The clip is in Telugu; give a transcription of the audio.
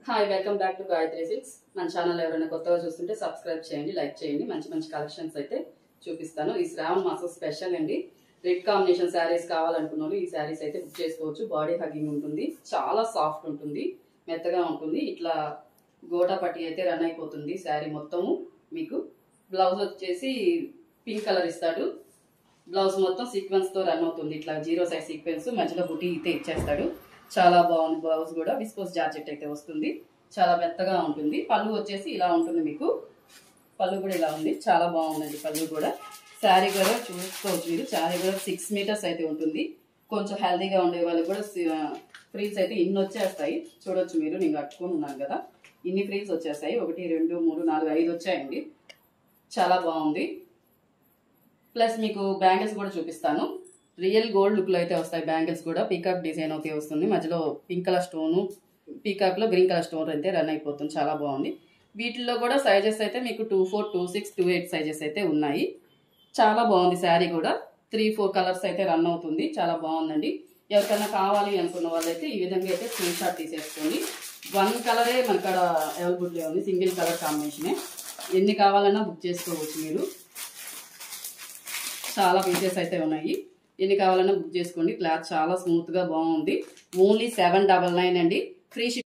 Hi welcome back to Gayatri silks. మన ఛానల్ ఎవరైనా కొత్తగా చూస్తుంటే సబ్స్క్రైబ్ చేయండి, లైక్ చేయండి. మంచి మంచి కలెక్షన్స్ అయితే చూపిస్తాను. ఈ శ్రావణ మాసం స్పెషల్ అండి. రెడ్ కాంబినేషన్ శారీస్ కావాలనుకున్న ఈ శారీస్ అయితే బుక్ చేసుకోవచ్చు. బాడీ హగ్గింగ్ ఉంటుంది, చాలా సాఫ్ట్ ఉంటుంది, మెత్తగా ఉంటుంది. ఇట్లా గోటా పట్టి అయితే రన్ అయిపోతుంది శారీ మొత్తము. మీకు బ్లౌజ్ వచ్చేసి పింక్ కలర్ ఇస్తాడు. బ్లౌజ్ మొత్తం సీక్వెన్స్ తో రన్ అవుతుంది. ఇట్లా 0 సైజ్ సీక్వెన్స్ మధ్యలో బుటీ అయితే ఇచ్చేస్తాడు. చాలా బాగుంది. బ్లౌజ్ కూడా విస్కోస్ జార్జెట్ అయితే వస్తుంది, చాలా మెత్తగా ఉంటుంది. పళ్ళు వచ్చేసి ఇలా ఉంటుంది. మీకు పళ్ళు కూడా ఇలా ఉంది, చాలా బాగుందండి. పళ్ళు కూడా శారీ కూడా చూసుకోవచ్చు మీరు. శారీ కూడా 6 మీటర్స్ అయితే ఉంటుంది. కొంచెం హెల్దీగా ఉండే వాళ్ళకి కూడా ఫ్రీల్స్ అయితే ఇన్ని వచ్చేస్తాయి. చూడొచ్చు మీరు, నేను కట్టుకొని ఉన్నాను కదా, ఇన్ని ఫ్రీల్స్ వచ్చేస్తాయి. 1 2 3 4 5 వచ్చాయండి. చాలా బాగుంది. ప్లస్ మీకు బ్యాంగిల్స్ కూడా చూపిస్తాను. రియల్ గోల్డ్ లుక్ లో అయితే వస్తాయి బ్యాంగిల్స్ కూడా. పీకాక్ డిజైన్ అయితే వస్తుంది, మధ్యలో పింక్ కలర్ స్టోను, పీకాక్ లో గ్రీన్ కలర్ స్టోన్ అయితే రన్ అయిపోతుంది. చాలా బాగుంది. వీటిల్లో కూడా సైజెస్ అయితే మీకు 24, 26, 28 సైజెస్ అయితే ఉన్నాయి. చాలా బాగుంది. శారీ కూడా 3, 4 కలర్స్ అయితే రన్ అవుతుంది. చాలా బాగుందండి. ఎవరికైనా కావాలి అనుకున్న వాళ్ళైతే ఈ విధంగా అయితే స్క్రీన్ షాట్ తీసేసుకోండి. 1 కలరే మనకు అవైలబుల్ ఉంది, సింగిల్ కలర్ కాంబినేషనే. ఎన్ని కావాలన్నా బుక్ చేసుకోవచ్చు మీరు. చాలా పీసెస్ అయితే ఉన్నాయి, ఎన్ని కావాలన్నా బుక్ చేసుకోండి. క్లాత్ చాలా స్మూత్ గా బాగుంది. ఓన్లీ 799 అండి. ఫ్రీ